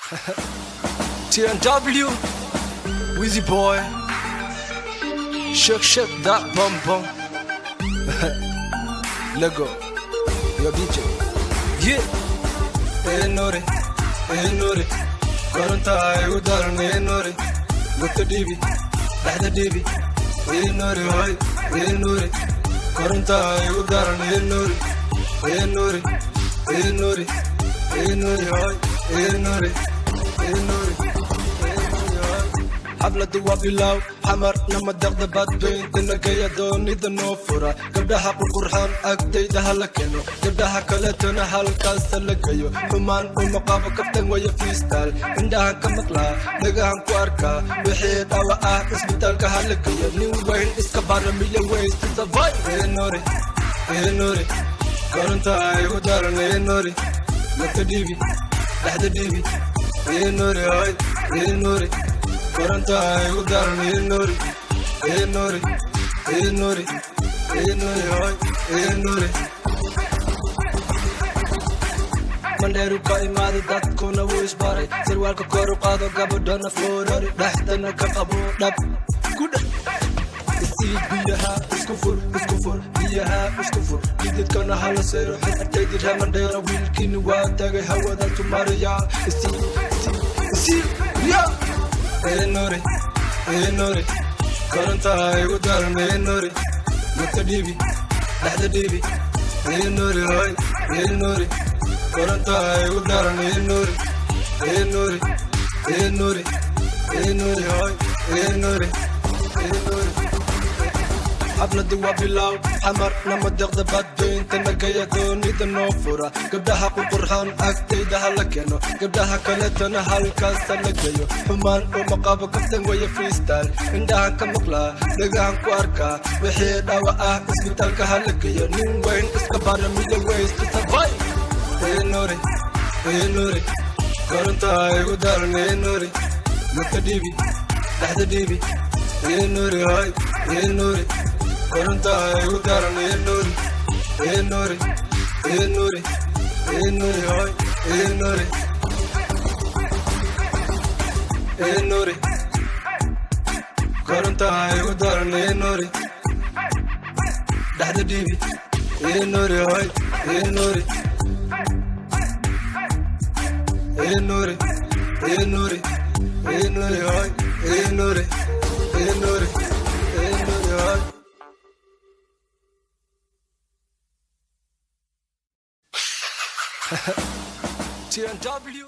TNW, Wheezy Boy, shake that bum bum. Lego, your DJ, yeah. Nore, Koranta udar nore, Gutta divi, Dada divi, nore hoy, nore, Koranta udar nore, nore hoy, nore. حفلة وبلاو حمر لما دغد بات بين تنكي دوني دنوفرا قبلها قرحان أكتيدها لكنو قبلها كلتنا هالكاس لكيو حمان ومقابة كفتن ويا فيستال عندها كمقلا لقاهم كواركا بحيط أوقع اسبتالك هالكيو نيو وين اسكبار ميلي ويس تسافاي نوري كورنتا يودار نوري لكديبي لحد ديبي نوري هاي نوري Koranta udar nore, nore. Manderu ka imaado dadkuna wuu isbaray sirwaalka kor u qaado gabadhana foorari dhaxdana ka qabo dhab ku dhab isii biyaha isku fur biyaha isku fur jidadkana hala seero xirtaydi ramandheera wiilkiini waa tagay hawada tumariya isii ya nore Koranta udar nore Gutta divi Dada divi nore hoy nore Koranta udar nore hoy nore حفلة وبلاو حمر لما دغد بات بين تنكي دوني دنوفرا قبلها قرحان أكتيدها لكنو قبلها كلتنا هالكاس لكيو حمان ومقابة كفتن ويا فريستايل عندها كمقلا لقاهم كواركا وحيد أوقع اسبتالك هالكيو نين وين اسكبار ميلي ويس تسافاي نوري كورنتا يودار نوري Gutta divi Dada divi nore hoy nore Koranta udar nore hoy nore Koranta udar nore Dada divi nore hoy nore hoy nore hoy TNW